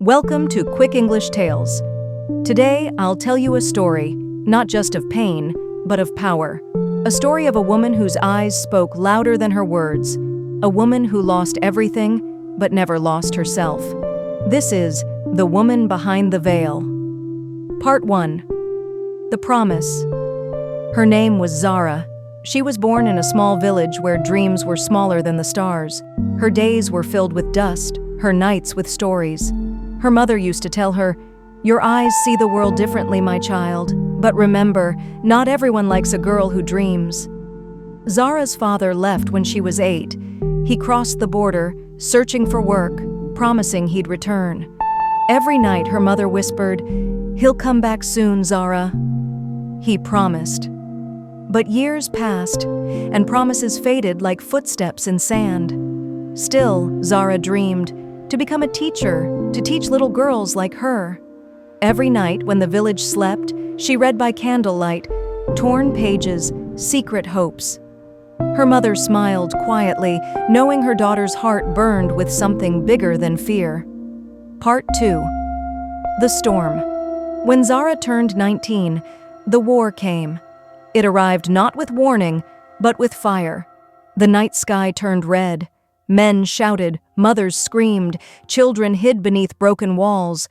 Welcome to Quick English Tales. Today, I'll tell you a story, not just of pain, but of power. A story of a woman whose eyes spoke louder than her words. A woman who lost everything, but never lost herself. This is The Woman Behind the Veil. Part 1. The Promise. Her name was Zara. She was born in a small village where dreams were smaller than the stars. Her days were filled with dust, her nights with stories. Her mother used to tell her, "Your eyes see the world differently, my child. But remember, not everyone likes a girl who dreams." Zara's father left when she was 8. He crossed the border, searching for work, promising he'd return. Every night her mother whispered, "He'll come back soon, Zara." He promised. But years passed, and promises faded like footsteps in sand. Still, Zara dreamed to become a teacher, to teach little girls like her. Every night when the village slept, she read by candlelight, torn pages, secret hopes. Her mother smiled quietly, knowing her daughter's heart burned with something bigger than fear. Part 2. The Storm. When Zara turned 19, the war came. It arrived not with warning, but with fire. The night sky turned red. Men shouted, mothers screamed, children hid beneath broken walls.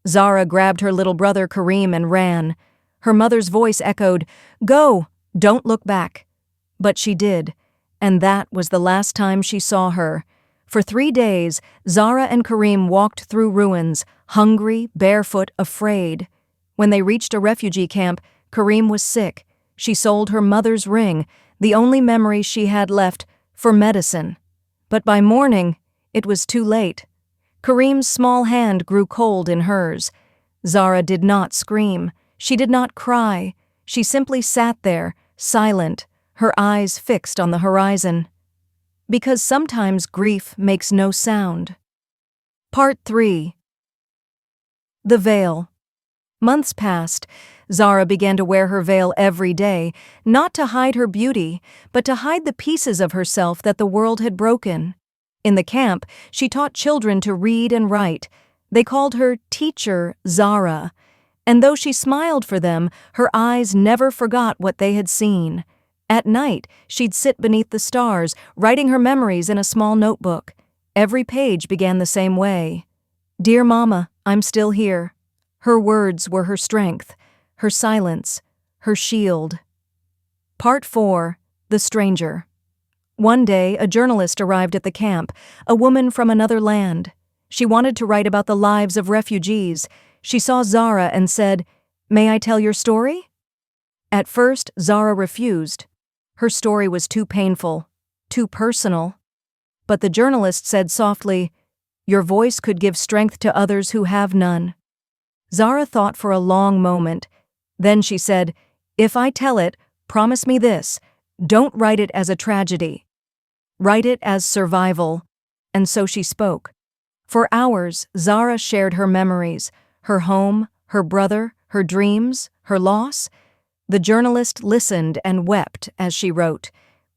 Zara grabbed her little brother Kareem and ran. Her mother's voice echoed, "Go, don't look back." But she did, and that was the last time she saw her. For 3 days, Zara and Kareem walked through ruins, hungry, barefoot, afraid. When they reached a refugee camp, Kareem was sick. She sold her mother's ring, the only memory she had left, for medicine. But by morning, it was too late. Kareem's small hand grew cold in hers. Zara did not scream. She did not cry. She simply sat there, silent, her eyes fixed on the horizon. Because sometimes grief makes no sound. Part 3. The Veil. Months passed. Zara began to wear her veil every day, not to hide her beauty, but to hide the pieces of herself that the world had broken. In the camp, she taught children to read and write. They called her Teacher Zara, and though she smiled for them, her eyes never forgot what they had seen. At night, she'd sit beneath the stars, writing her memories in a small notebook. Every page began the same way. "Dear Mama, I'm still here." Her words were her strength, her silence, her shield. Part 4. The Stranger. One day, a journalist arrived at the camp, a woman from another land. She wanted to write about the lives of refugees. She saw Zara and said, "May I tell your story?" At first, Zara refused. Her story was too painful, too personal. But the journalist said softly, "Your voice could give strength to others who have none." Zara thought for a long moment. Then she said, "If I tell it, promise me this. Don't write it as a tragedy. Write it as survival." And so she spoke. For hours, Zara shared her memories, her home, her brother, her dreams, her loss. The journalist listened and wept as she wrote.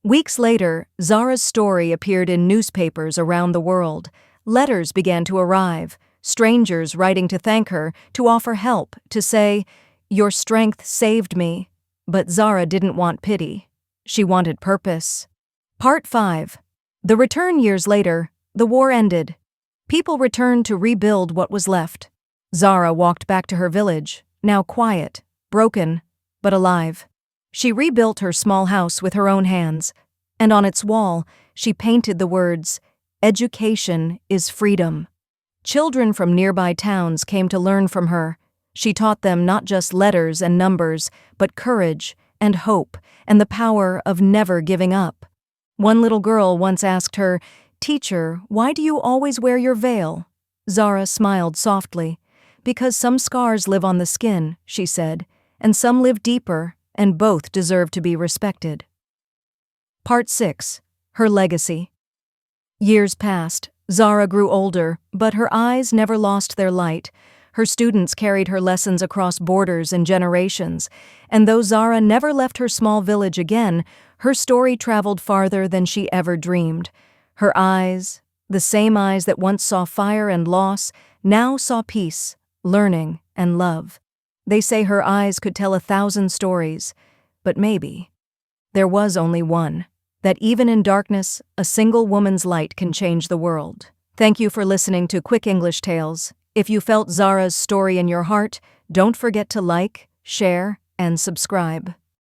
Weeks later, Zara's story appeared in newspapers around the world. Letters began to arrive. Strangers writing to thank her, to offer help, to say, "Your strength saved me." But Zara didn't want pity. She wanted purpose. Part 5. The Return. Years later, the war ended. People returned to rebuild what was left. Zara walked back to her village, now quiet, broken, but alive. She rebuilt her small house with her own hands, and on its wall, she painted the words, "Education is freedom." Children from nearby towns came to learn from her. She taught them not just letters and numbers, but courage and hope and the power of never giving up. One little girl once asked her, "Teacher, why do you always wear your veil?" Zara smiled softly. "Because some scars live on the skin," she said, "and some live deeper, and both deserve to be respected." Part 6. Her Legacy. Years passed. Zara grew older, but her eyes never lost their light. Her students carried her lessons across borders and generations, and though Zara never left her small village again, her story traveled farther than she ever dreamed. Her eyes, the same eyes that once saw fire and loss, now saw peace, learning, and love. They say her eyes could tell 1,000 stories, but maybe there was only one. That even in darkness, a single woman's light can change the world. Thank you for listening to Quick English Tales. If you felt Zara's story in your heart, don't forget to like, share, and subscribe.